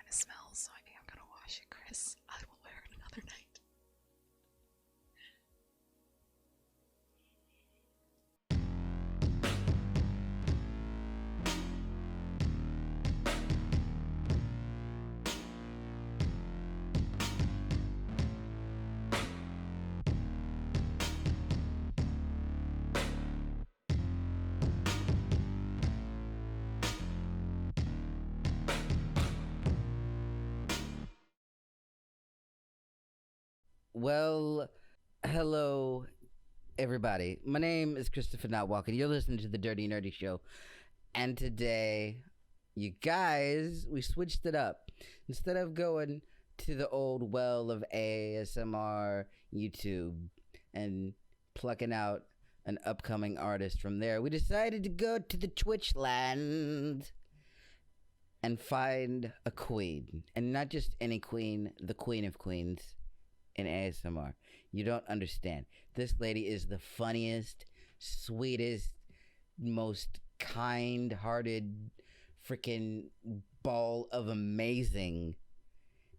kind of smells, so I think I'm gonna wash it, Chris. I will wear it another night. Well, hello, everybody. My name is Christopher Notwalker. You're listening to the Dirty Nerdy Show. And today, you guys, we switched it up. Instead of going to the old well of ASMR YouTube and plucking out an upcoming artist from there, we decided to go to the Twitch land and find a queen. And not just any queen, the queen of queens in ASMR. You don't understand. This lady is the funniest, sweetest, most kind-hearted freaking ball of amazing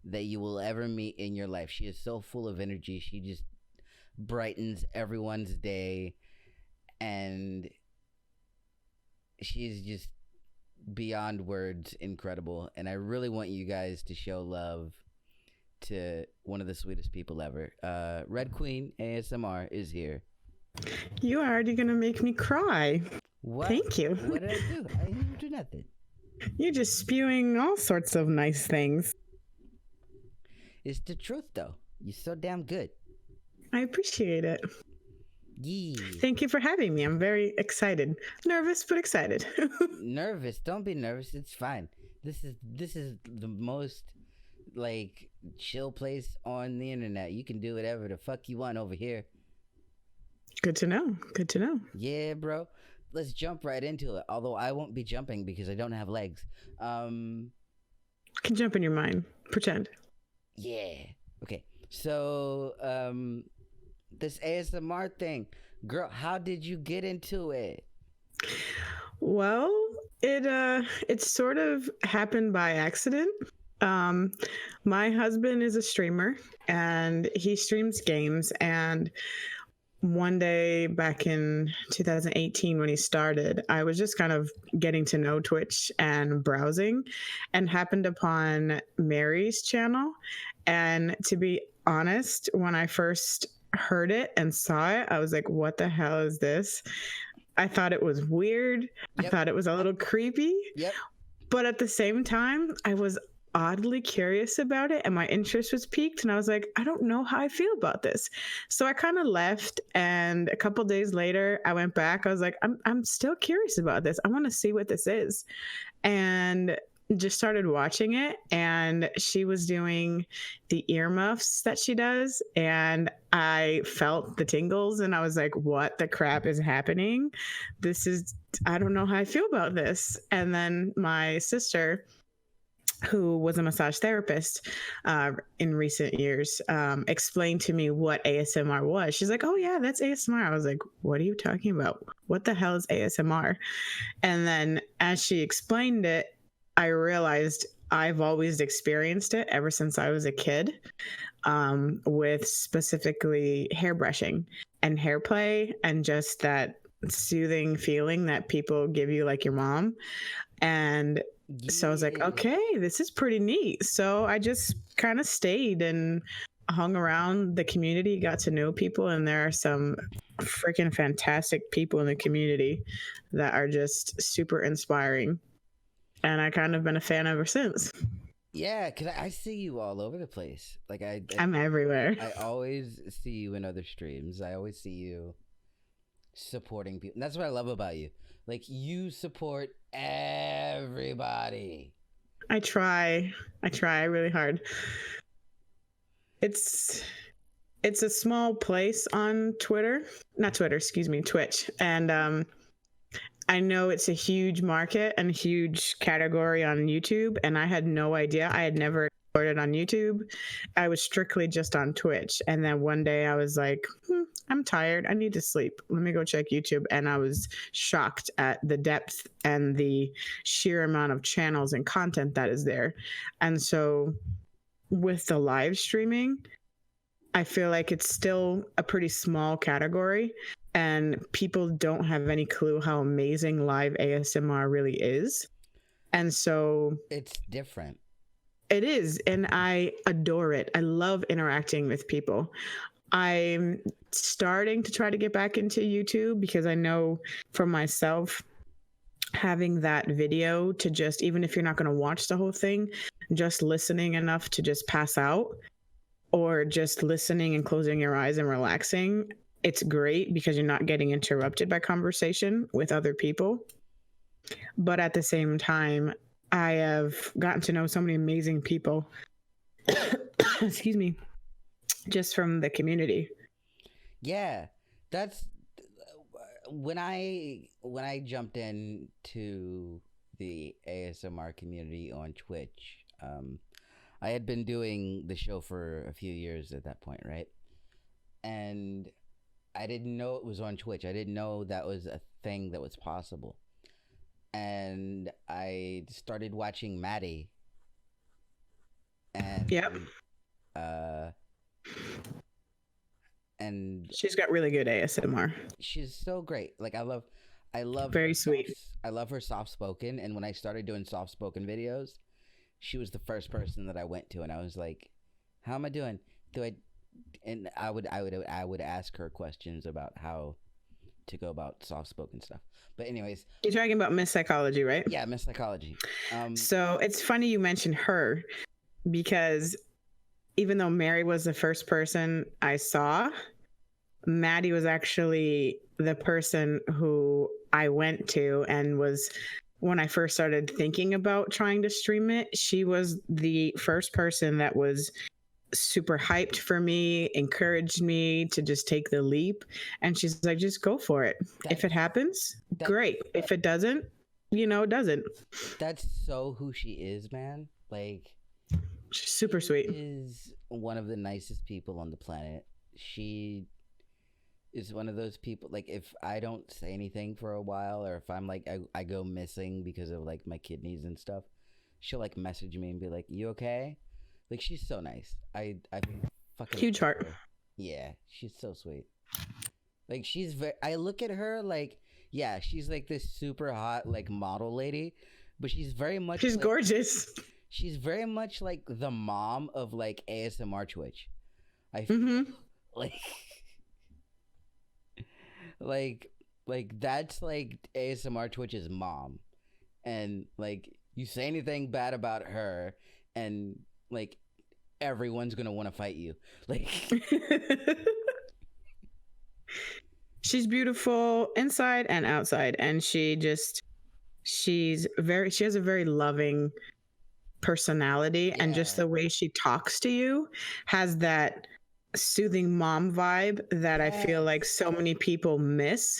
that you will ever meet in your life. She is so full of energy. She just brightens everyone's day, and she's just beyond words incredible. And I really want you guys to show love to one of the sweetest people ever. RedQueen ASMR is here. You are already gonna make me cry. What? Thank you. What did I do? I didn't do nothing. You're just spewing all sorts of nice things. It's the truth, though. You're so damn good. I appreciate it. Yeah. Thank you for having me. I'm very excited. Nervous, but excited. Nervous? Don't be nervous. It's fine. This is the most like chill place on the internet. You can do whatever the fuck you want over here. Good to know. Good to know. Yeah, bro. Let's jump right into it. Although I won't be jumping because I don't have legs. Can jump in your mind. Pretend. Yeah. Okay. So, this ASMR thing, girl, how did you get into it? Well, it sort of happened by accident. My husband is a streamer and he streams games, and one day back in 2018 when he started, I was just kind of getting to know Twitch and browsing and happened upon Mary's channel. And to be honest, when I first heard it and saw it, I was like, what the hell is this? I thought it was weird. Yep. I thought it was a little creepy. Yep. But at the same time, I was oddly curious about it and my interest was piqued, and I was like, I don't know how I feel about this. So I kind of left, and a couple days later I went back. I was like, I'm still curious about this. I want to see what this is. And just started watching it, and she was doing the earmuffs that she does, and I felt the tingles, and I was like, what the crap is happening? I don't know how I feel about this. And then my sister, who was a massage therapist in recent years, explained to me what ASMR was. She's like, oh yeah, that's ASMR. I was like, what are you talking about? What the hell is ASMR? And then as she explained it, I realized I've always experienced it ever since I was a kid, with specifically hairbrushing and hair play and just that soothing feeling that people give you, like your mom. And so I was like, okay, this is pretty neat. So I just kind of stayed and hung around the community, got to know people, and there are some freaking fantastic people in the community that are just super inspiring. And I kind of been a fan ever since. Yeah, because I see you all over the place. Like I'm everywhere. I always see you in other streams. I always see you supporting people. And that's what I love about you. Like, you support everybody. I try really hard. It's a small place on Twitch. And I know it's a huge market and huge category on YouTube, and I had no idea. I had never recorded on YouTube. I was strictly just on Twitch. And then one day I was like, I'm tired. I need to sleep. Let me go check YouTube. And I was shocked at the depth and the sheer amount of channels and content that is there. And so with the live streaming, I feel like it's still a pretty small category, and people don't have any clue how amazing live ASMR really is. And so It's different. it is, and I adore it. I love interacting with people. I'm starting to try to get back into YouTube because I know for myself, having that video to just, even if you're not going to watch the whole thing, just listening enough to just pass out, or just listening and closing your eyes and relaxing, it's great because you're not getting interrupted by conversation with other people. But at the same time, I have gotten to know so many amazing people, excuse me, just from the community. Yeah, that's when I jumped into the ASMR community on Twitch. I had been doing the show for a few years at that point, right? And I didn't know it was on Twitch. I didn't know that was a thing that was possible. And I started watching Maddie. And Yep. And She's got really good ASMR. she's so great. Like I love Very sweet. I love her soft spoken, and when I started doing soft spoken videos, she was the first person that I went to, and I was like, how am I doing? And I would ask her questions about how to go about soft spoken stuff. But anyways, You're talking about Miss Psychology, right? yeah, Miss Psychology. So it's funny you mentioned her, because even though Mary was the first person I saw, Maddie was actually the person who I went to, and was, when I first started thinking about trying to stream it, she was the first person that was super hyped for me, encouraged me to just take the leap. And she's like, just go for it. If it happens, great. If it doesn't, it doesn't. That's so who she is, man. Like, she's super sweet. Is one of the nicest people on the planet. She is one of those people, like, if I don't say anything for a while, or if I'm like, I go missing because of like my kidneys and stuff, she'll like message me and be like, you okay? Like, she's so nice. I fucking huge heart. Yeah, she's so sweet. Like, she's very, I look at her like, yeah, she's like this super hot like model lady, but she's very much, she's like, gorgeous. She's very much like the mom of like ASMR Twitch. I feel like like that's like ASMR Twitch's mom. And like, you say anything bad about her and like everyone's gonna want to fight you. Like, she's beautiful inside and outside, and she has a very loving personality, and just the way she talks to you has that soothing mom vibe that I feel like so many people miss,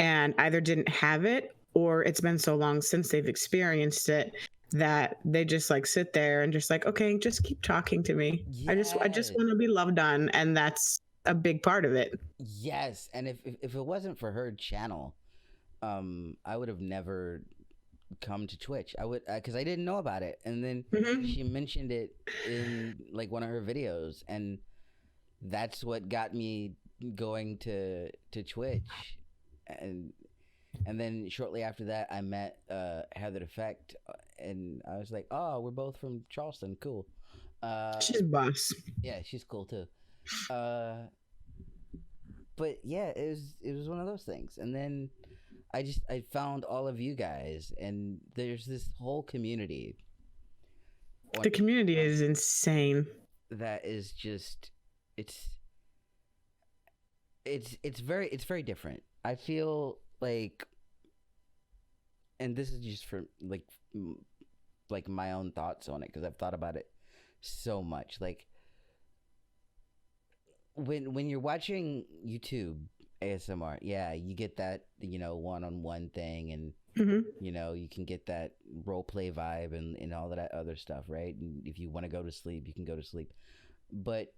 and either didn't have it, or it's been so long since they've experienced it that they just like sit there and just like, okay, just keep talking to me. I just want to be loved on, and that's a big part of it. Yes. And if it wasn't for her channel, I would have never come to Twitch. I would, because I didn't know about it, and then she mentioned it in like one of her videos, and that's what got me going to Twitch. And then shortly after that, I met Heather Effect, and I was like, oh, we're both from Charleston, cool. She's a boss. Yeah, she's cool too. But yeah, it was one of those things. And then I found all of you guys, and there's this whole community. The community is insane. That is just, it's very different. I feel like, and this is just for like my own thoughts on it, because I've thought about it so much. Like, when you're watching YouTube ASMR, yeah, you get that, one-on-one thing, and you can get that role play vibe and all of that other stuff, right? And if you want to go to sleep, you can go to sleep. But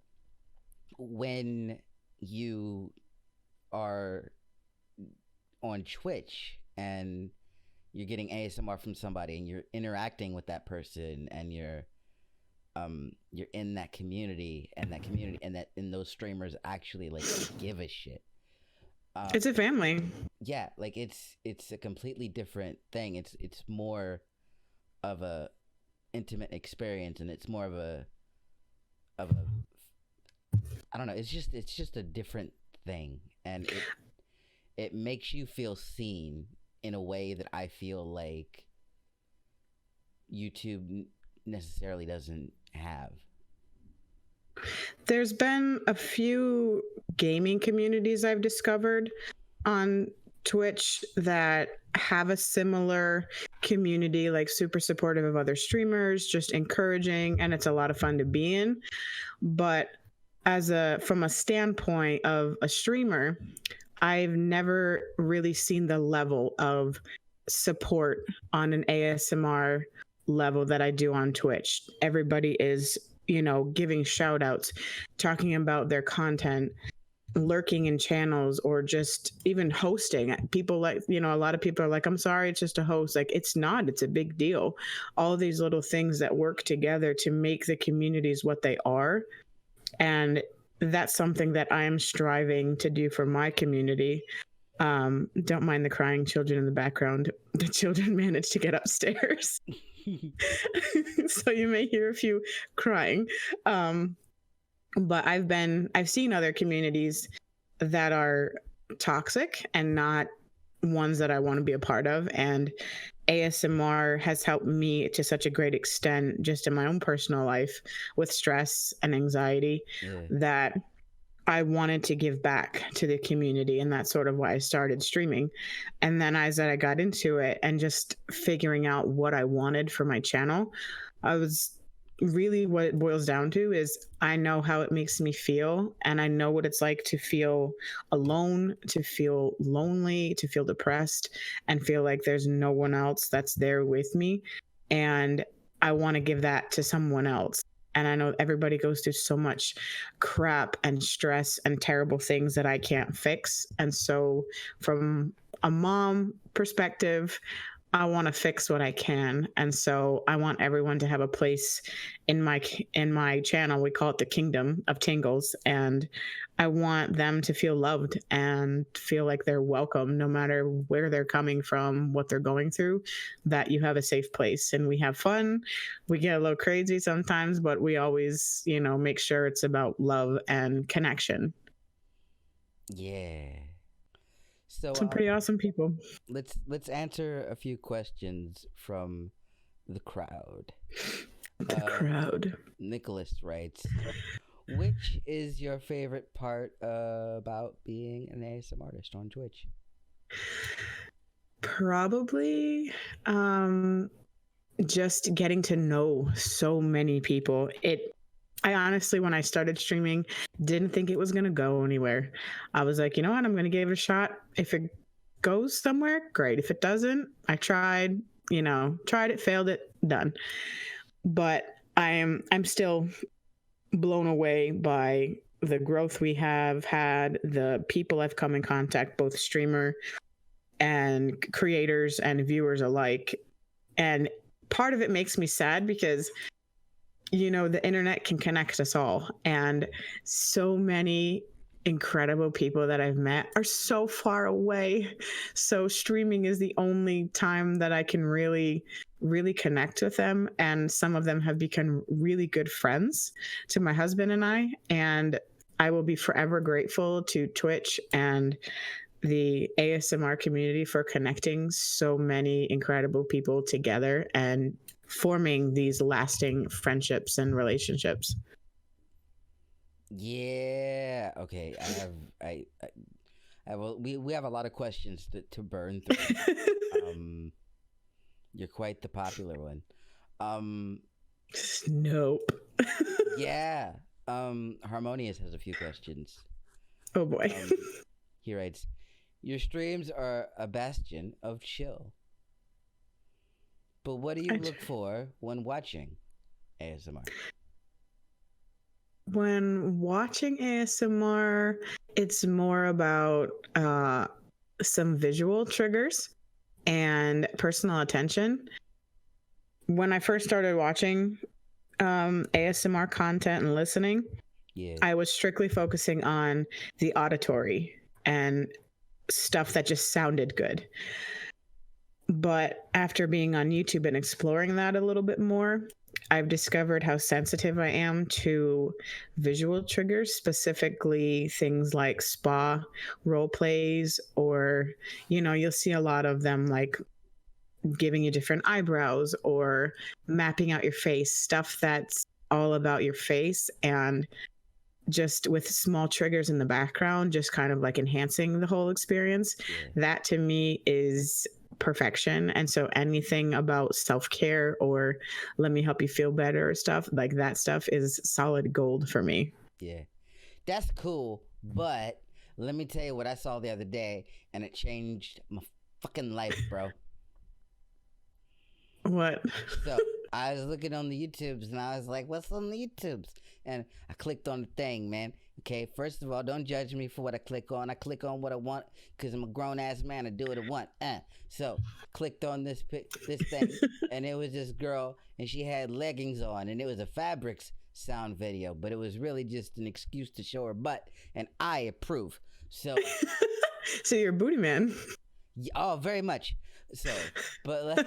when you are on Twitch and you're getting ASMR from somebody and you're interacting with that person and you're in that community and those streamers actually like give a shit. It's a family. Yeah, like it's a completely different thing. It's more of a intimate experience, and it's more of a I don't know. It's just a different thing, and it makes you feel seen in a way that I feel like YouTube necessarily doesn't have. There's been a few gaming communities I've discovered on Twitch that have a similar community, like super supportive of other streamers, just encouraging, and it's a lot of fun to be in. But from a standpoint of a streamer, I've never really seen the level of support on an ASMR level that I do on Twitch. Everybody is, giving shout outs, talking about their content, lurking in channels, or just even hosting. People like, a lot of people are like, I'm sorry, it's just a host. Like, it's not, it's a big deal. All these little things that work together to make the communities what they are. And that's something that I am striving to do for my community. Don't mind the crying children in the background. The children managed to get upstairs. So you may hear a few crying. But I've seen other communities that are toxic and not ones that I want to be a part of. And ASMR has helped me to such a great extent just in my own personal life with stress and anxiety that I wanted to give back to the community. And that's sort of why I started streaming. And then as I got into it and just figuring out what I wanted for my channel, what it boils down to is I know how it makes me feel, and I know what it's like to feel alone, to feel lonely, to feel depressed, and feel like there's no one else that's there with me. And I want to give that to someone else. And I know everybody goes through so much crap and stress and terrible things that I can't fix. And so from a mom perspective, I want to fix what I can. And so I want everyone to have a place in my channel. We call it the Kingdom of Tingles. And I want them to feel loved and feel like they're welcome, no matter where they're coming from, what they're going through, that you have a safe place. And we have fun. We get a little crazy sometimes, but we always, make sure it's about love and connection. Yeah. So some pretty awesome people. Let's answer a few questions from the crowd. The crowd. Nicholas writes, which is your favorite part about being an ASMRtist on Twitch? Probably just getting to know so many people. I honestly, when I started streaming, didn't think it was going to go anywhere. I was like, you know what? I'm going to give it a shot. If it goes somewhere, great. If it doesn't, I tried it, failed it, done. But I'm still blown away by the growth we have had, the people I've come in contact, both streamer and creators and viewers alike. And part of it makes me sad because the internet can connect us all, and so many incredible people that I've met are so far away. So streaming is the only time that I can really, really connect with them. And some of them have become really good friends to my husband and I. And I will be forever grateful to Twitch and the ASMR community for connecting so many incredible people together and forming these lasting friendships and relationships. Yeah. Okay. We have a lot of questions to burn through. You're quite the popular one. Nope. Yeah. Harmonious has a few questions. Oh boy. He writes, your streams are a bastion of chill. But what do you look for when watching ASMR? When watching ASMR, it's more about some visual triggers and personal attention. When I first started watching ASMR content and listening, Yeah. I was strictly focusing on the auditory and stuff that just sounded good. But after being on YouTube and exploring that a little bit more, I've discovered how sensitive I am to visual triggers, specifically things like spa role plays, or, you'll see a lot of them like giving you different eyebrows or mapping out your face, stuff that's all about your face, and just with small triggers in the background, just kind of like enhancing the whole experience. Yeah. That to me is perfection. And so anything about self-care or let me help you feel better or stuff like that stuff is solid gold for me. Yeah. That's cool, but let me tell you what I saw the other day, and it changed my fucking life, bro. What? So I was looking on the YouTubes, and I was like, what's on the YouTubes? And I clicked on the thing, man. Okay, first of all, don't judge me for what I click on. I click on what I want because I'm a grown-ass man. I do what I want. So clicked on this thing, and it was this girl, and she had leggings on, and it was a fabrics sound video, but it was really just an excuse to show her butt, and I approve. So So you're a booty man. oh, very much. So, but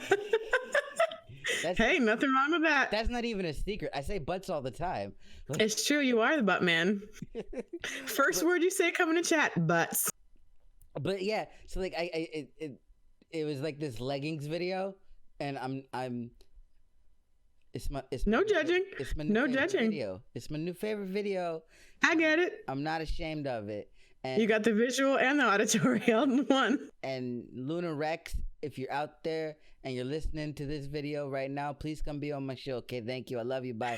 hey, nothing wrong with that. That's not even a secret. I say butts all the time. It's true. You are the butt man. First word you say coming to chat, butts. But yeah, so like it was like this leggings video, and it's my no judging. It's my no favorite judging. Video. It's my new favorite video. I get it. I'm not ashamed of it. And you got the visual and the auditory all in one. And Luna Rex, if you're out there and you're listening to this video right now, please come be on my show. Okay, thank you. I love you. Bye.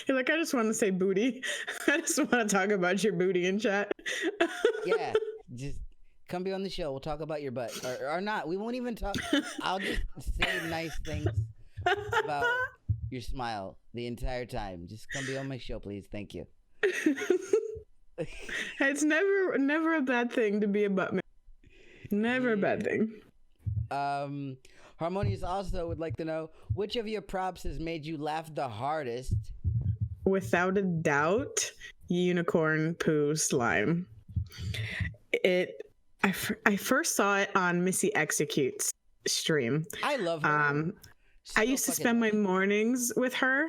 You're like, I just want to say booty. I just want to talk about your booty in chat. Yeah, just come be on the show. We'll talk about your butt, or not. We won't even talk. I'll just say nice things about your smile the entire time. Just come be on my show, please. Thank you. It's never a bad thing to be a butt man. Never a bad thing. Harmonious also would like to know which of your props has made you laugh the hardest. Without a doubt, unicorn poo slime. I first saw it on Missy Execute's stream. I love her. I used to spend my mornings with her.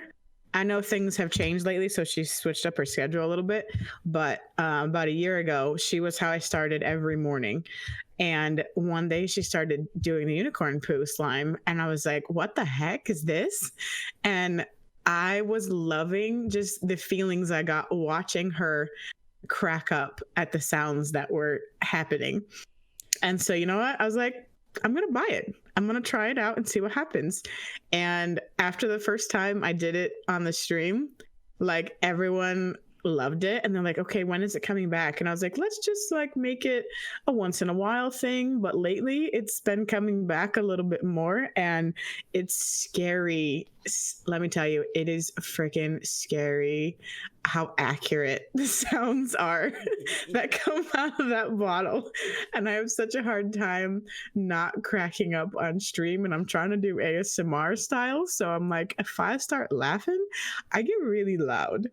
I know things have changed lately, so she switched up her schedule a little bit. But about a year ago, she was how I started every morning. And one day she started doing the unicorn poo slime. And I was like, what the heck is this? And I was loving just the feelings I got watching her crack up at the sounds that were happening. And so, you know what? I was like, I'm going to buy it. I'm going to try it out and see what happens. And after the first time I did it on the stream, like everyone loved it. And they're like, okay, when is it coming back? And I was like, let's just like make it a once in a while thing. But lately it's been coming back a little bit more, and it's scary. Let me tell you, it is freaking scary how accurate the sounds are that come out of that bottle. And I have such a hard time not cracking up on stream, and I'm trying to do ASMR style. So I'm like, if I start laughing, I get really loud.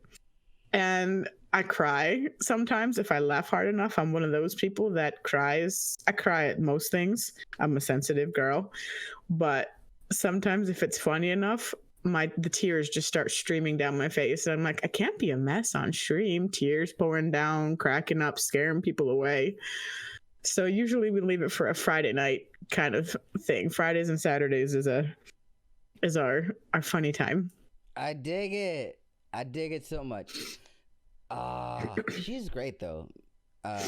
And I cry sometimes if I laugh hard enough. I'm one of those people that cries. I cry at most things. I'm a sensitive girl. But sometimes if it's funny enough, the tears just start streaming down my face. And I'm like, I can't be a mess on stream. Tears pouring down, cracking up, scaring people away. So usually we leave it for a Friday night kind of thing. Fridays and Saturdays is our funny time. I dig it. I dig it so much. She's great though. I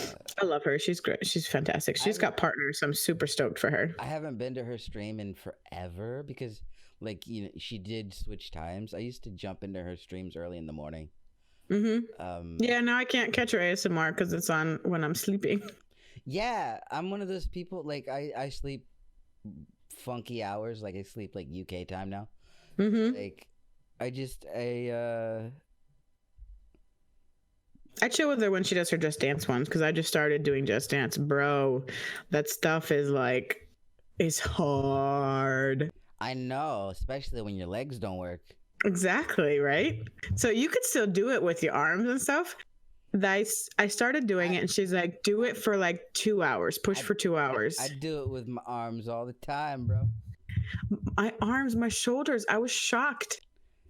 love her. She's great. She's fantastic. She's got partners. So I'm super stoked for her. I haven't been to her stream in forever because, like, you know, she did switch times. I used to jump into her streams early in the morning. Mm-hmm. Yeah, now I can't catch her ASMR because it's on when I'm sleeping. Yeah, I'm one of those people. Like, I sleep funky hours. Like, I sleep like UK time now. Mm-hmm. Like, I chill with her when she does her Just Dance ones because I just started doing Just Dance. Bro, that stuff is like, it's hard. I know, especially when your legs don't work. Exactly, right? So you could still do it with your arms and stuff. I started doing it and she's like, do it for like 2 hours, push for 2 hours. I do it with my arms all the time, bro. My arms, my shoulders, I was shocked.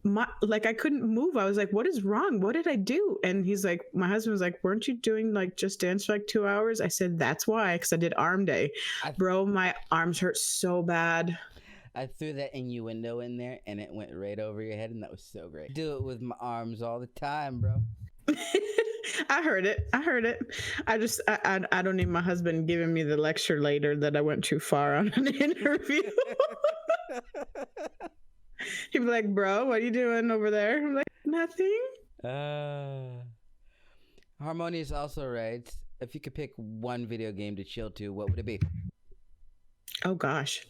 I couldn't move. I was like, what is wrong? What did I do? And he's like, my husband was like, weren't you doing like Just Dance for like 2 hours? I said, that's why, because I did arm day. Bro, my arms hurt so bad. I threw that innuendo in there and it went right over your head, and that was so great. I do it with my arms all the time, bro. I heard it. I don't need my husband giving me the lecture later that I went too far on an interview. He'd be like, bro, what are you doing over there? I'm like, nothing. Harmonious also writes, if you could pick one video game to chill to, what would it be? Oh gosh.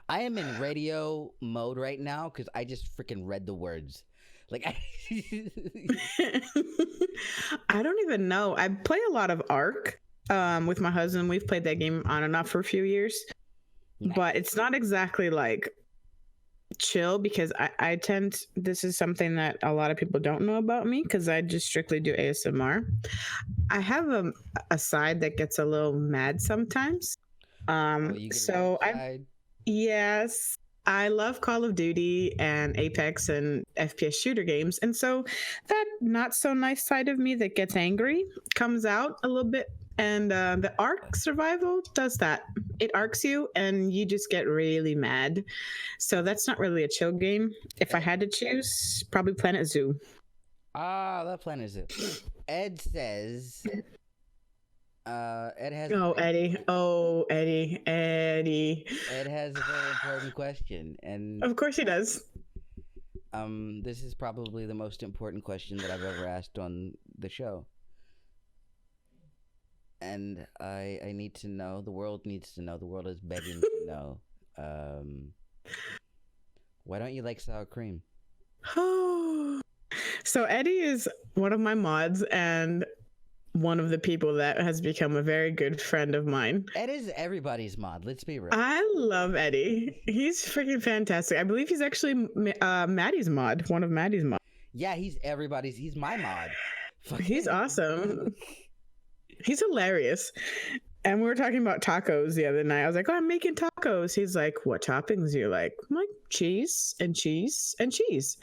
I am in radio mode right now because I just freaking read the words. Like, I don't even know. I play a lot of Ark with my husband. We've played that game on and off for a few years. Nice. But it's not exactly like chill because I tend, this is something that a lot of people don't know about me because I just strictly do ASMR. I have a side that gets a little mad sometimes. Yes, I love Call of Duty and Apex and FPS shooter games. And so that not so nice side of me that gets angry comes out a little bit. And the Ark survival does that. It arcs you and you just get really mad. So that's not really a chill game. If I had to choose, probably Planet Zoo. Ah, I love Planet Zoo. Ed says... Ed has... Eddie. Ed has a very important question. And of course he does. This is probably the most important question that I've ever asked on the show. And I need to know, the world needs to know, the world is begging to know. Why don't you like sour cream? So Eddie is one of my mods and one of the people that has become a very good friend of mine. Ed is everybody's mod, let's be real. I love Eddie. He's freaking fantastic. I believe he's actually Maddie's mod, one of Maddie's mods. Yeah, he's my mod. He's awesome. He's hilarious. And we were talking about tacos the other night. I was like, oh, I'm making tacos. He's like, what toppings do you like? I'm like, cheese and cheese and cheese.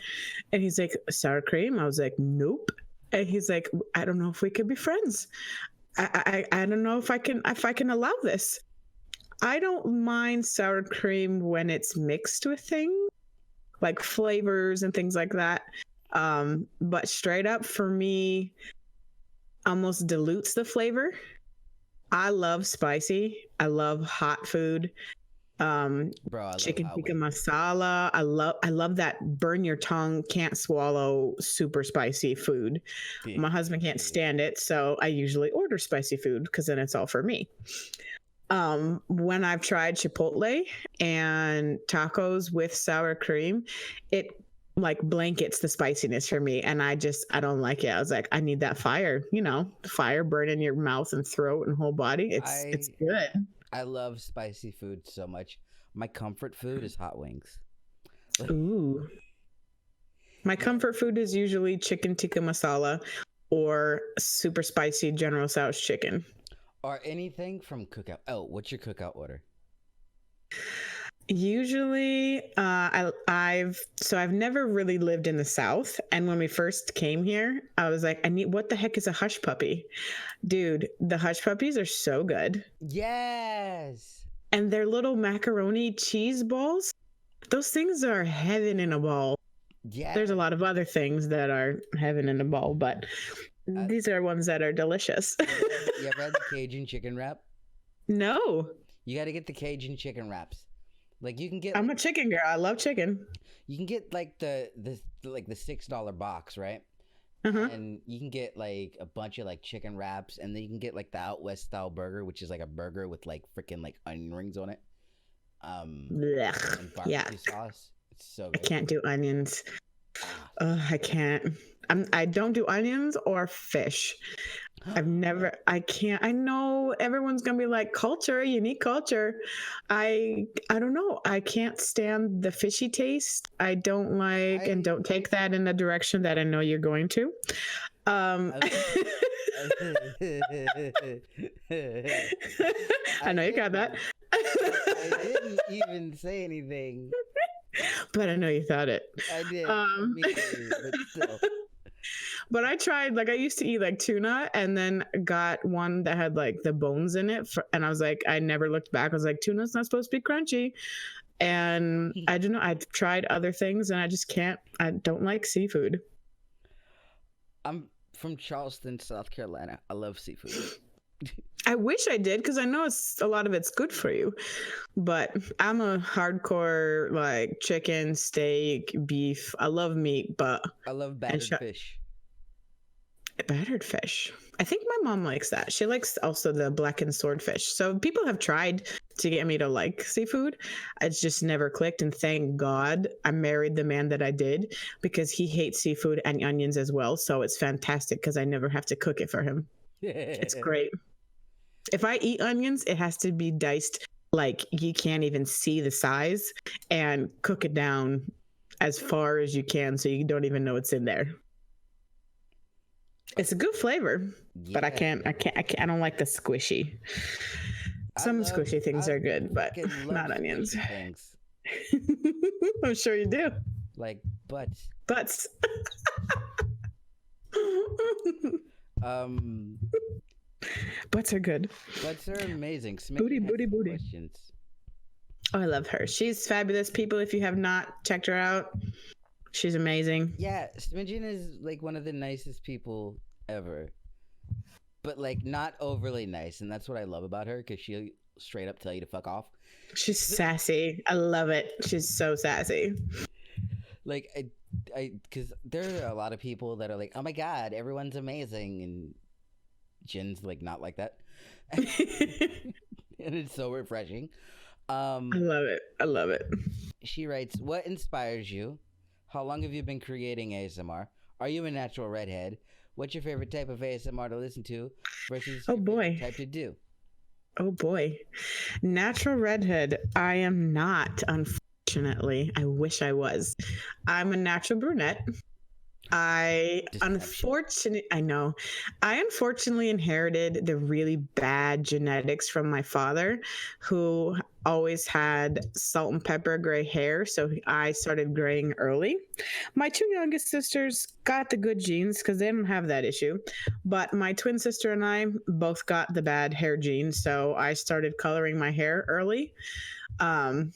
And he's like, sour cream? I was like, nope. And he's like, I don't know if we could be friends. I don't know if I can allow this. I don't mind sour cream when it's mixed with things like flavors and things like that. But straight up for me, almost dilutes the flavor. I love spicy. I love hot food. Chicken tikka masala. I love that burn your tongue, can't swallow super spicy food. Yeah. My husband can't stand it, so I usually order spicy food because then it's all for me. When I've tried Chipotle and tacos with sour cream, it like blankets the spiciness for me, and I don't like it. I was like, I need that fire, fire burning your mouth and throat and whole body. It's good. I love spicy food so much. My comfort food is hot wings. Ooh. My comfort food is usually chicken tikka masala or super spicy General Tso's chicken. Or anything from Cookout. Oh, what's your Cookout order? Usually, I've never really lived in the South, and when we first came here, I was like, what the heck is a hush puppy? Dude, the hush puppies are so good. Yes. And their little macaroni cheese balls, those things are heaven in a ball. Yeah. There's a lot of other things that are heaven in a ball, but these are ones that are delicious. You ever had the Cajun chicken wrap? No. You got to get the Cajun chicken wraps. Like you can get. I'm a chicken girl. I love chicken. You can get like the $6 box, right? Uh-huh. And you can get like a bunch of like chicken wraps, and then you can get like the Out West style burger, which is like a burger with like freaking like onion rings on it. And barbecue sauce. It's so good. I can't do onions. I can't. I don't do onions or fish. I can't. I know everyone's gonna be like, culture, unique culture. I don't know. I can't stand the fishy taste. I don't like, and don't take that in the direction that I know you're going to. I know you got that. I didn't even say anything. But I know you thought it. I did. Me too, but still. But I tried, like, I used to eat like tuna and then got one that had like the bones in it. And I was like, I never looked back. I was like, tuna's not supposed to be crunchy. And I don't know. I've tried other things and I just can't. I don't like seafood. I'm from Charleston, South Carolina. I love seafood. I wish I did, because I know a lot of it's good for you. But I'm a hardcore, like, chicken, steak, beef. I love meat, but I love battered fish. Battered fish. I think my mom likes that. She likes also the blackened swordfish. So people have tried to get me to like seafood. It's just never clicked. And thank God I married the man that I did, because he hates seafood and onions as well. So it's fantastic because I never have to cook it for him. It's great. If I eat onions, it has to be diced like you can't even see the size, and cook it down as far as you can so you don't even know it's in there. It's a good flavor, but I don't like the squishy. Some squishy things are good, but not onions. Things. I'm sure you do. Like butts. Butts. Butts are good. Butts are amazing. Booty. Questions. Oh, I love her. She's fabulous. People, if you have not checked her out, she's amazing. Yeah, Smidgen is like one of the nicest people ever, but like not overly nice, and that's what I love about her, because she'll straight up tell you to fuck off. She's sassy. I love it. She's so sassy. Like because there are a lot of people that are like, oh my god, everyone's amazing, and Jen's like not like that. And it's so refreshing. I love it. She writes, what inspires you? How long have you been creating ASMR? Are you a natural redhead? What's your favorite type of ASMR to listen to versus your favorite type to do? Oh boy. Natural redhead. I am not, unfortunately. I wish I was. I'm a natural brunette. I unfortunately inherited the really bad genetics from my father, who always had salt and pepper gray hair, so I started graying early. My two youngest sisters got the good genes because they didn't have that issue, but my twin sister and I both got the bad hair genes, so I started coloring my hair early. I'm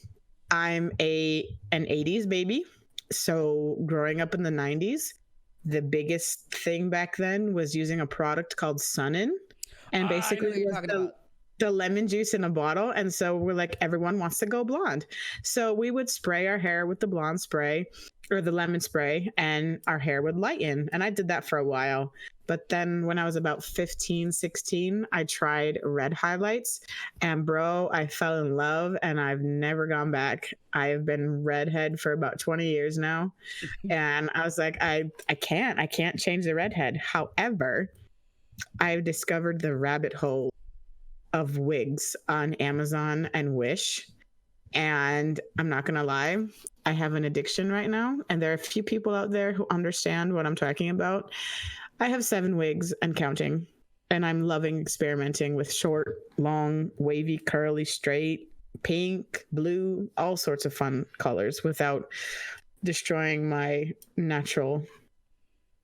an 80s baby, so growing up in the 90s, the biggest thing back then was using a product called Sun-In, and basically it was the lemon juice in a bottle. And so we're like, everyone wants to go blonde, so we would spray our hair with the blonde spray or the lemon spray, and our hair would lighten. And I did that for a while, but then when I was about 15, 16, I tried red highlights, and bro, I fell in love, and I've never gone back. I have been redhead for about 20 years now. And I was like, I can't change the redhead. However, I've discovered the rabbit hole of wigs on Amazon and Wish. And I'm not gonna lie, I have an addiction right now, and there are a few people out there who understand what I'm talking about. I have 7 wigs and counting, and I'm loving experimenting with short, long, wavy, curly, straight, pink, blue, all sorts of fun colors without destroying my natural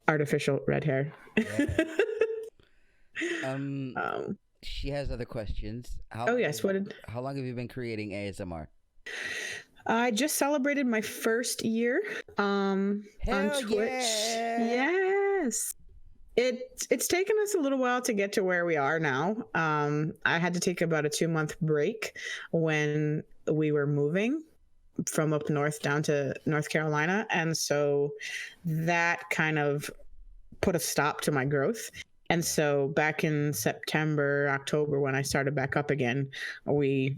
artificial red hair. Yeah. She has other questions. How long have you been creating ASMR? I just celebrated my first year on Twitch. Yes. It's taken us a little while to get to where we are now. I had to take about a 2-month break when we were moving from up north down to North Carolina. And so that kind of put a stop to my growth. And so back in September, October, when I started back up again, we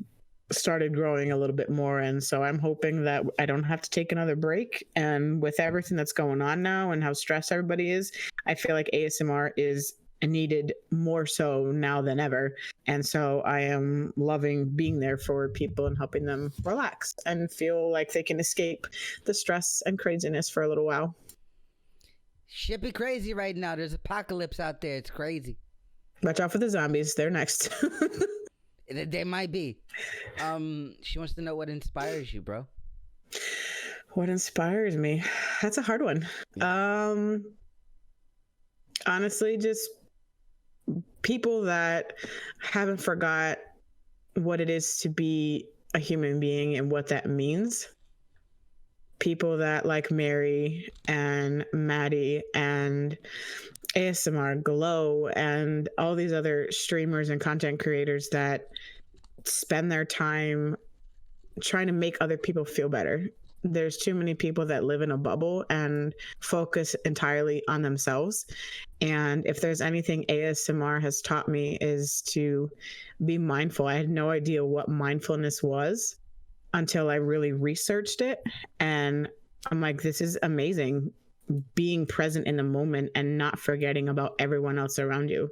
started growing a little bit more. And so I'm hoping that I don't have to take another break. And with everything that's going on now and how stressed everybody is, I feel like ASMR is needed more so now than ever. And so I am loving being there for people and helping them relax and feel like they can escape the stress and craziness for a little while. Shit be crazy right now. There's apocalypse out there. It's crazy. Watch out for the zombies. They're next. They might be. She wants to know what inspires you, bro. What inspires me? That's a hard one. Yeah. Honestly, just people that haven't forgot what it is to be a human being and what that means. People that like Mary and Maddie and ASMR Glow and all these other streamers and content creators that spend their time trying to make other people feel better. There's too many people that live in a bubble and focus entirely on themselves. And if there's anything ASMR has taught me is to be mindful. I had no idea what mindfulness was until I really researched it. And I'm like, this is amazing. Being present in the moment and not forgetting about everyone else around you.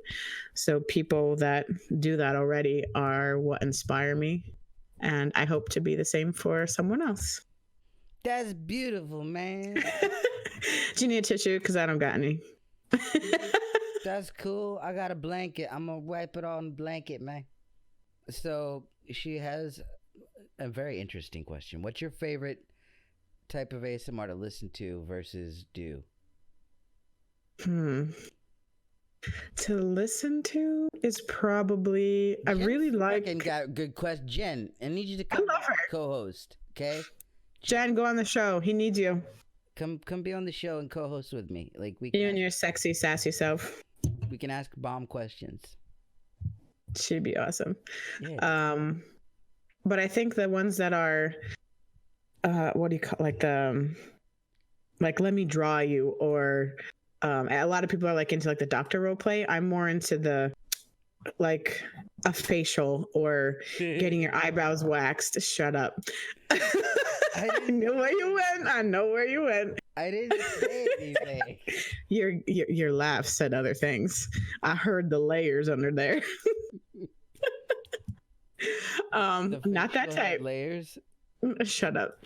So people that do that already are what inspire me. And I hope to be the same for someone else. That's beautiful, man. Do you need a tissue? Because I don't got any. That's cool. I got a blanket. I'm going to wipe it on the blanket, man. So she has a very interesting question. What's your favorite type of ASMR to listen to versus do? To listen to is probably Jen's I really like. Got a good question, Jen. I need you to come co-host. Okay, Jen, go on the show. He needs you. Come be on the show and co-host with me. Like you and your sexy, sassy self. We can ask bomb questions. She'd be awesome. Yeah. But I think the ones that are what do you call like the like let me draw you or a lot of people are like into like the doctor role play. I'm more into the like a facial or getting your eyebrows waxed. Shut up. I know where you went. I know where you went. I didn't say anything. Your laugh said other things. I heard the layers under there. Not that type. Layers. Shut up.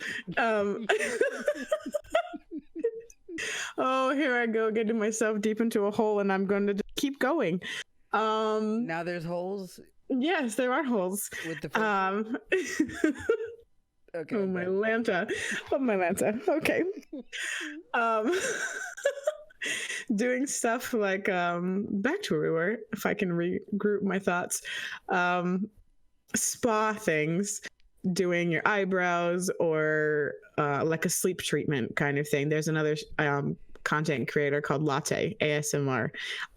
Oh, here I go, getting myself deep into a hole, and I'm going to just keep going. Now there's holes. Yes, there are holes. With the okay. Oh my Lanta. Okay. Doing stuff like back to where we were, if I can regroup my thoughts. Spa things. Doing your eyebrows or like a sleep treatment kind of thing. There's another content creator called Latte ASMR.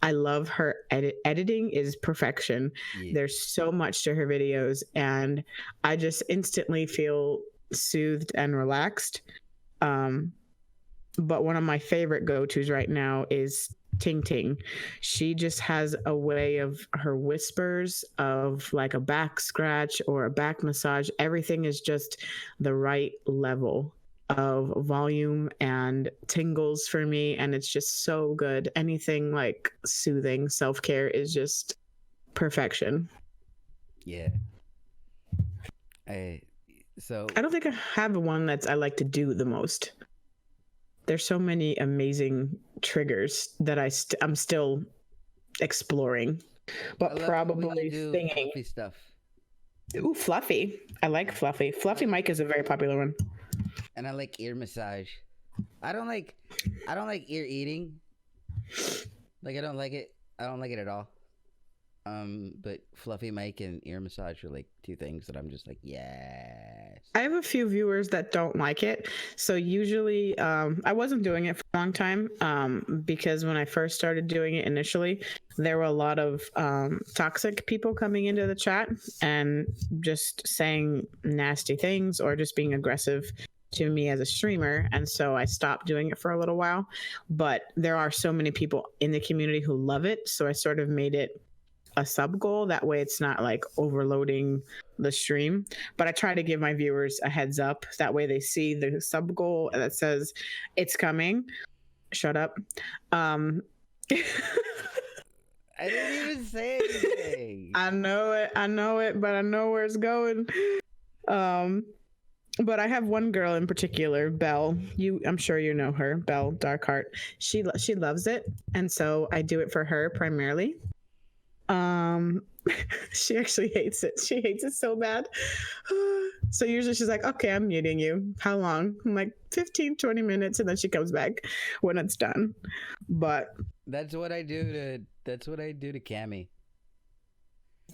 I love her editing is perfection. Yeah. There's so much to her videos and I just instantly feel soothed and relaxed. But one of my favorite go-tos right now is Ting Ting. She just has a way of her whispers of like a back scratch or a back massage. Everything is just the right level of volume and tingles for me. And it's just so good. Anything like soothing self-care is just perfection. Yeah. I don't think I have one that's I like to do the most. There's so many amazing triggers that I'm still exploring, but probably singing stuff. Ooh, fluffy. I like fluffy. Fluffy mic is a very popular one. And I like ear massage. I don't like ear eating. Like I don't like it at all. But fluffy mic and ear massage are like two things that I'm just like, yes. I have a few viewers that don't like it. So usually, I wasn't doing it for a long time, because when I first started doing it initially, there were a lot of toxic people coming into the chat and just saying nasty things or just being aggressive to me as a streamer. And so I stopped doing it for a little while, but there are so many people in the community who love it. So I sort of made it a sub goal. That way it's not like overloading the stream. But I try to give my viewers a heads up. That way they see the sub goal that says it's coming. Shut up. I didn't even say anything. I know it, but I know where it's going. But I have one girl in particular, Belle. I'm sure you know her, Belle Darkheart. She loves it, and so I do it for her primarily. She actually hates it. She hates it so bad. So usually she's like, "Okay, I'm muting you. How long?" I'm like, 15, 20 minutes, and then she comes back when it's done. But That's what I do to Cammy.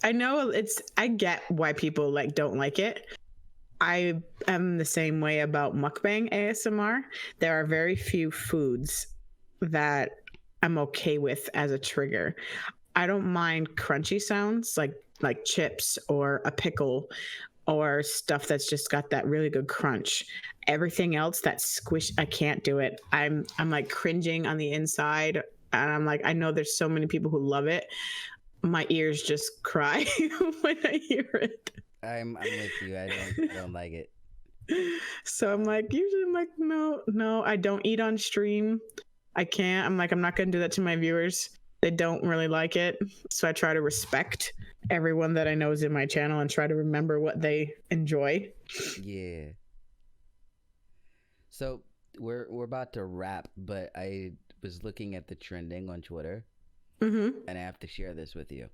I know I get why people don't like it. I am the same way about mukbang ASMR. There are very few foods that I'm okay with as a trigger. I don't mind crunchy sounds like chips or a pickle or stuff that's just got that really good crunch. Everything else that squish, I can't do it. I'm like cringing on the inside, and I'm like, I know there's so many people who love it. My ears just cry when I hear it. I'm with you. I don't like it. So I'm like, no, I don't eat on stream. I can't. I'm like, I'm not gonna do that to my viewers. They don't really like it. So I try to respect everyone that I know is in my channel and try to remember what they enjoy. Yeah. So we're about to wrap, but I was looking at the trending on Twitter, and I have to share this with you.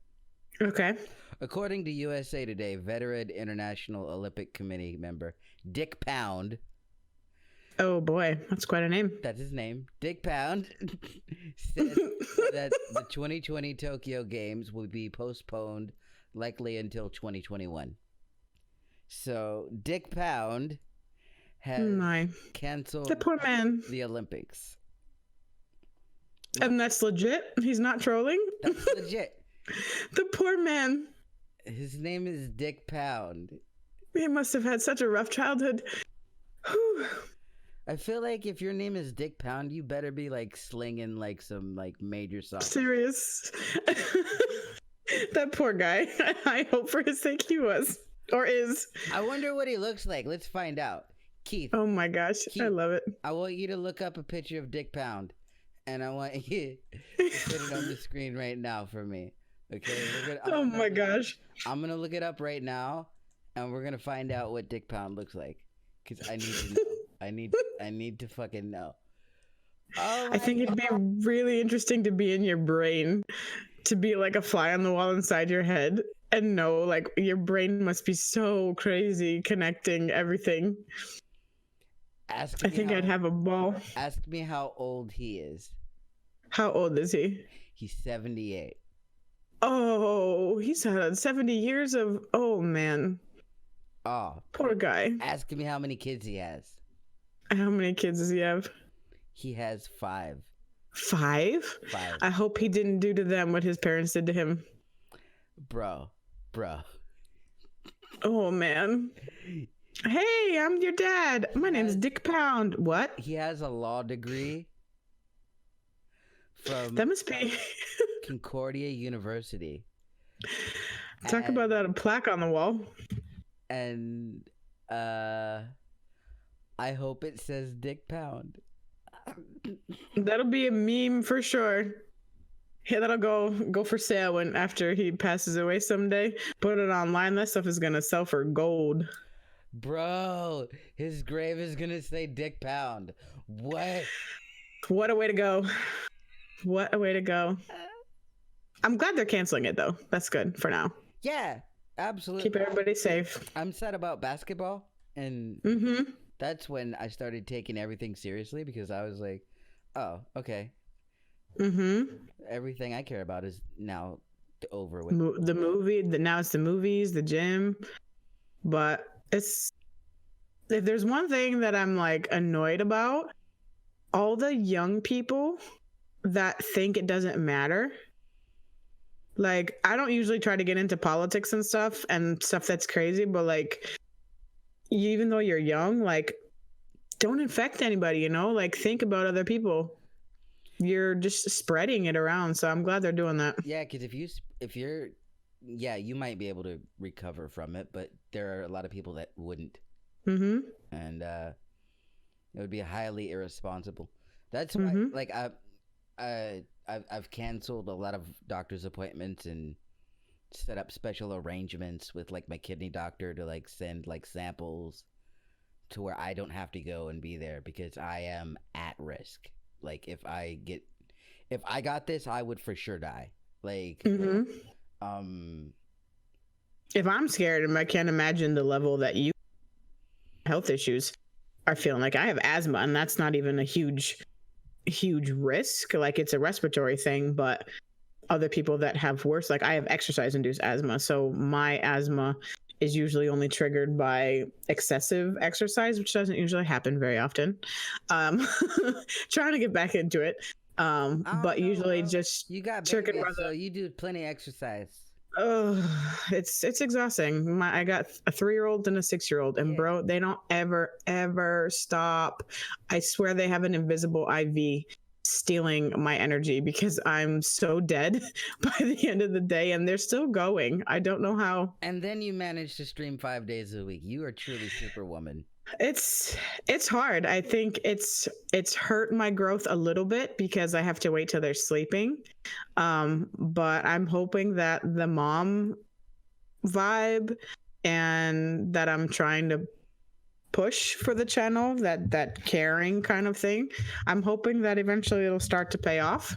Okay. According to USA Today, veteran International Olympic Committee member Dick Pound. Oh boy, that's quite a name. That's his name. Dick Pound said that the 2020 Tokyo Games will be postponed likely until 2021. So Dick Pound has canceled the poor man. The Olympics. And that's legit? He's not trolling? That's legit. The poor man. His name is Dick Pound. He must have had such a rough childhood. Whew. I feel like if your name is Dick Pound, you better be slinging some major songs. Serious. That poor guy. I hope for his sake he was. Or is. I wonder what he looks like. Let's find out. Keith. Oh my gosh. Keith, I love it. I want you to look up a picture of Dick Pound. And I want you to put it on the screen right now for me. Okay? Oh my gosh. I'm going to look it up right now. And we're going to find out what Dick Pound looks like. Because I need to know. I need to fucking know. Oh I think it'd be really interesting to be in your brain, to be like a fly on the wall inside your head and know your brain must be so crazy connecting everything. I think I'd have a ball. Ask me how old he is. How old is he? He's 78. Oh, he's had 70 years of, oh man. Oh. Poor guy. Ask me how many kids he has. How many kids does he have? He has 5. 5? 5. I hope he didn't do to them what his parents did to him. Bro. Oh man. Hey, I'm your dad. My name's Dick Pound. What? He has a law degree from that must be Concordia University. Talk about that, a plaque on the wall. And I hope it says Dick Pound. That'll be a meme for sure. Yeah, that'll go for sale when after he passes away someday. Put it online. That stuff is gonna sell for gold. Bro, his grave is gonna say Dick Pound. What? What a way to go. What a way to go. I'm glad they're canceling it though. That's good for now. Yeah, absolutely. Keep everybody safe. I'm sad about basketball, and that's when I started taking everything seriously, because I was like, oh, okay. Everything I care about is now over with. The movie, now it's the movies, the gym. But if there's one thing that I'm annoyed about, all the young people that think it doesn't matter. I don't usually try to get into politics and stuff that's crazy, but even though you're young, don't infect anybody, think about other people. You're just spreading it around, so I'm glad they're doing that. Yeah, because if you're yeah, you might be able to recover from it, but there are a lot of people that wouldn't, Mm-hmm. and it would be highly irresponsible. That's why, Mm-hmm. like, I've canceled a lot of doctor's appointments and set up special arrangements with like my kidney doctor to like send like samples to where I don't have to go and be there because I am at risk. Like if I got this, I would for sure die. Like Mm-hmm. um If I'm scared, I can't imagine the level that you health issues are feeling. Like I have asthma, and that's not even a huge risk. Like it's a respiratory thing, but other people that have worse, like I have exercise induced asthma, so my asthma is usually only triggered by excessive exercise, which doesn't usually happen very often. um Trying to get back into it, but usually just you got triggered babies, by so you do plenty of exercise. Oh, it's exhausting. I got a 3-year-old and a 6-year-old, and Yeah. bro, they don't ever stop. I swear they have an invisible IV stealing my energy because I'm so dead by the end of the day, and they're still going. I don't know how. And then you manage to stream 5 days a week. You are truly superwoman. It's hard. I think it's hurt my growth a little bit because I have to wait till they're sleeping. But I'm hoping that the mom vibe and that I'm trying to push for the channel, that caring kind of thing, I'm hoping that eventually it'll start to pay off.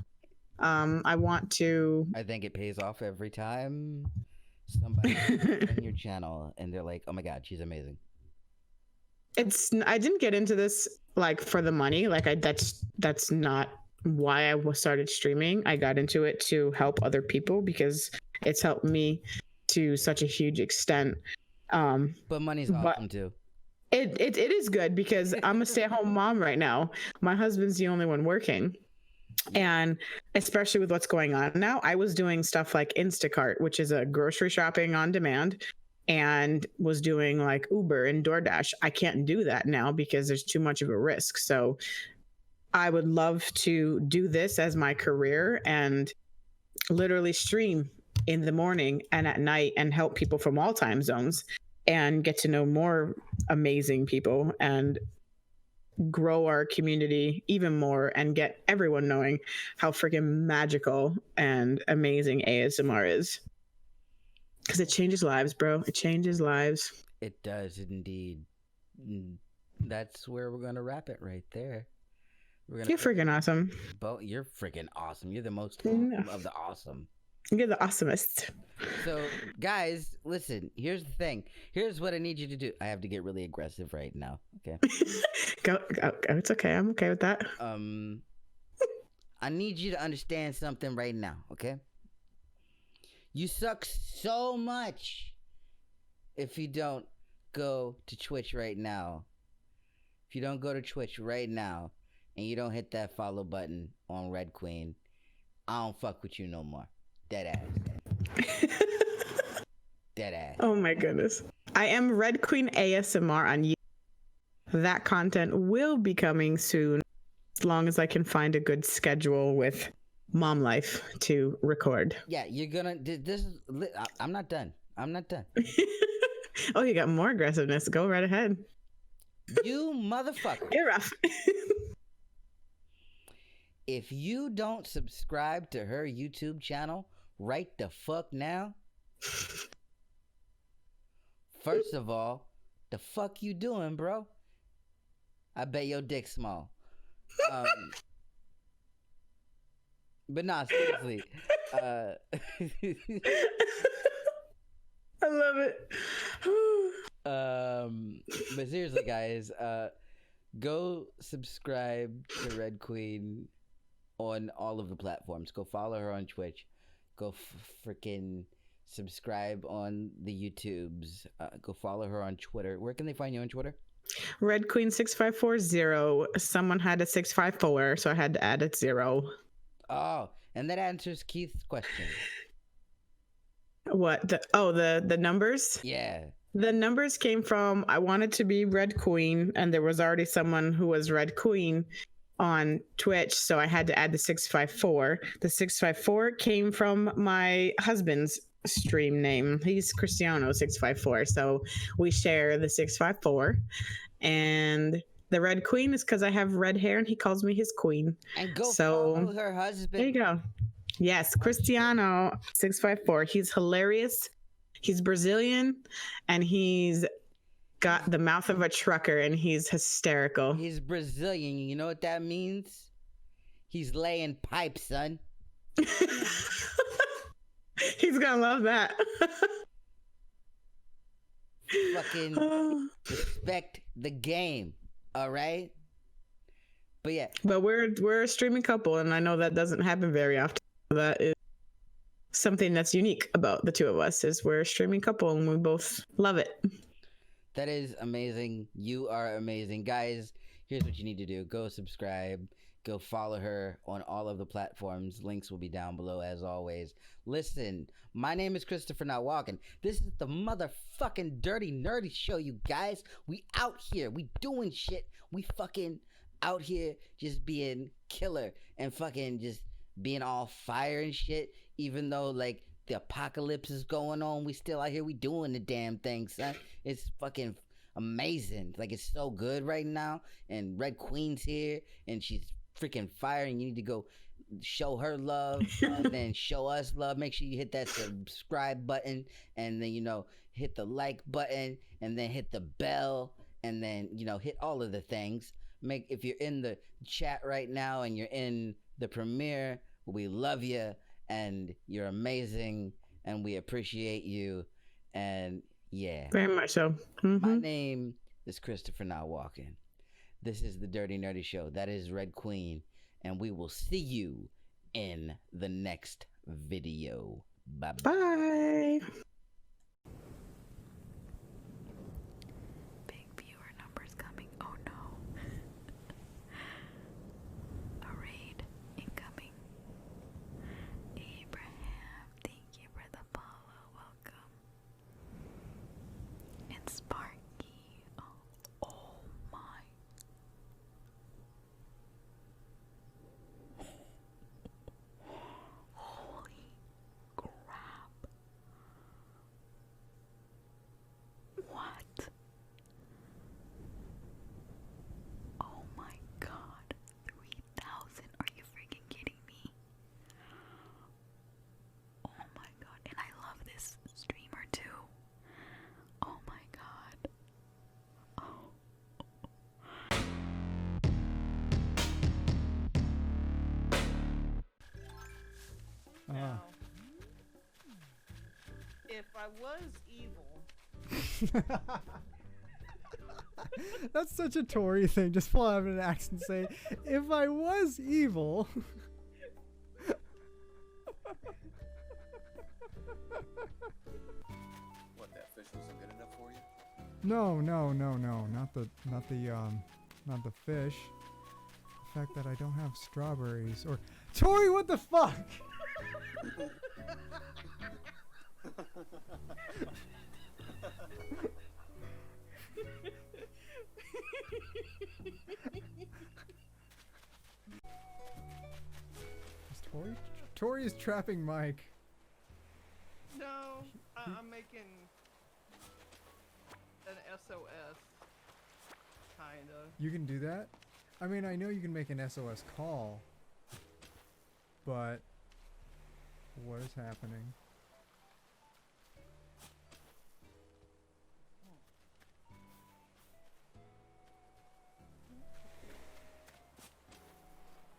I want to. I think it pays off every time somebody on your channel and they're like, "Oh my god, she's amazing." I didn't get into this like for the money. Like that's not why I started streaming. I got into it to help other people because it's helped me to such a huge extent. But money's awesome too. It is good because I'm a stay-at-home mom right now. My husband's the only one working. And especially with what's going on now, I was doing stuff like Instacart, which is a grocery shopping on demand, and was doing like Uber and DoorDash. I can't do that now because there's too much of a risk. So I would love to do this as my career and literally stream in the morning and at night and help people from all time zones and get to know more amazing people and grow our community even more and get everyone knowing how freaking magical and amazing ASMR is. Because it changes lives, bro. It changes lives. It does indeed. That's where we're gonna wrap it right there. You're freaking awesome. You're freaking awesome. You're the most awesome of the awesome. You're the awesomest. So, guys, listen. Here's the thing. Here's what I need you to do. I have to get really aggressive right now. Okay. Go. It's okay. I'm okay with that. I need you to understand something right now. Okay. You suck so much if you don't go to Twitch right now. If you don't go to Twitch right now and you don't hit that follow button on RedQueen, I don't fuck with you no more. Dead ass. Dead ass. Oh my goodness. I am RedQueen ASMR on YouTube. That content will be coming soon, as long as I can find a good schedule with mom life to record. Yeah, you're gonna. I'm not done. I'm not done. Oh, you got more aggressiveness. Go right ahead. You motherfucker. You're rough. If you don't subscribe to her YouTube channel right the fuck now, first of all, the fuck you doing, bro? I bet your dick small. But nah, seriously. I love it. But seriously, guys, go subscribe to RedQueen on all of the platforms. Go follow her on Twitch. Go freaking subscribe on the YouTubes. Go follow her on Twitter. Where can they find you on Twitter? RedQueen6540. Someone had a 654, so I had to add a 0. Oh, and that answers Keith's question. What? The numbers? Yeah. The numbers came from, I wanted to be Red Queen, and there was already someone who was Red Queen on Twitch, so I had to add the 654. The 654 came from my husband's stream name. He's Cristiano654, so we share the 654. And the Red Queen is because I have red hair and he calls me his queen. And go So follow her husband. there you go. Yes, Cristiano654. He's hilarious. He's Brazilian and he's got the mouth of a trucker and he's hysterical. He's Brazilian. You know what that means? He's laying pipe, son. He's gonna love that. Fucking respect the game, all right? But yeah. But we're a streaming couple, and I know that doesn't happen very often. That is something that's unique about the two of us, is we're a streaming couple and we both love it. That is amazing. You are amazing. Guys, here's what you need to do. Go subscribe. Go follow her on all of the platforms. Links will be down below as always. Listen, my name is Christopher Not Walking. This is the motherfucking Dirty Nerdy Show, you guys. We out here. We doing shit. We fucking out here just being killer and fucking just being all fire and shit. Even though, like, the apocalypse is going on, we still out here. We doing the damn thing, son. It's fucking amazing. Like, it's so good right now. And Red Queen's here, and she's freaking fire, and you need to go show her love and then show us love. Make sure you hit that subscribe button, and then, you know, hit the like button, and then hit the bell, and then, you know, hit all of the things. If you're in the chat right now and you're in the premiere, we love you and you're amazing and we appreciate you. And yeah, very much so. My name is Christopher Not Walking. This is the Dirty Nerdy Show. That is Red Queen. And we will see you in the next video. Bye-bye. Bye. Big viewer numbers coming. Oh no. A raid incoming. Abraham, thank you for the follow. Welcome. And Sparky. Oh my. Holy crap. What? Oh my god. 3,000? Are you freaking kidding me? Oh my god. And I love this streamer too. Oh my god. Oh. Now, if I was evil, That's such a Tory thing. Just pull out an axe and say, if I was evil. What, that fish wasn't good enough for you? No, not the fish. The fact that I don't have strawberries or Tori, what the fuck? Is Tori is trapping Mike. no, I'm making an SOS, kinda. You can do that? I mean, I know you can make an SOS call, but what is happening?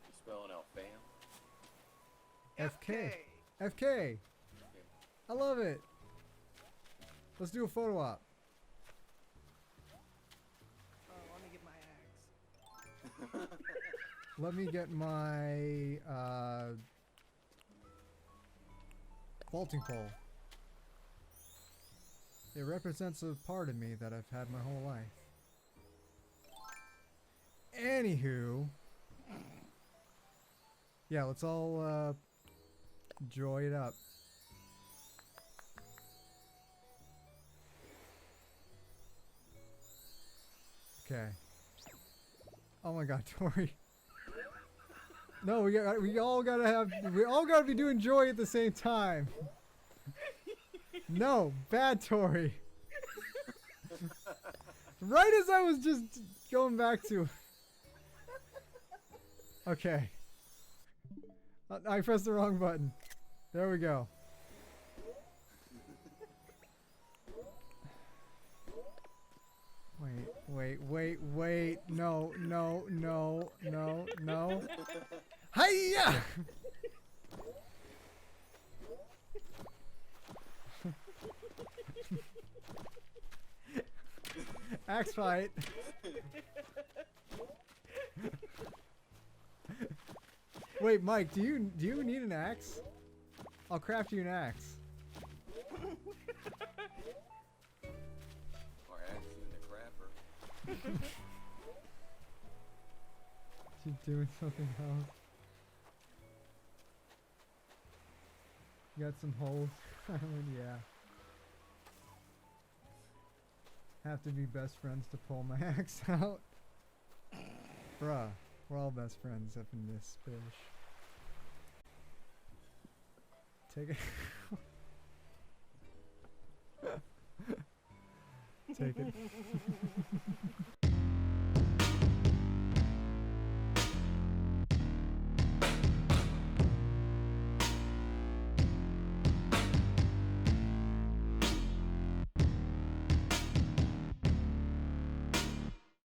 You spelling out fam? FK. FK. I love it. Let's do a photo op. Oh, let me get my axe. Let me get my vaulting pole. It represents a part of me that I've had my whole life. Anywho, yeah, let's all joy it up. Okay. Oh my God, Tori. No, we all gotta be doing joy at the same time. No, bad Tori. Right as I was just going back to. Okay. I pressed the wrong button. There we go. Wait. No. Hiya! Axe fight. Wait, Mike, do you need an axe? I'll craft you an axe. Or axe you in the crapper. She's doing something else. You got some holes? Yeah. Have to be best friends to pull my axe out. Bruh, we're all best friends up in this fish. Take it. Take it.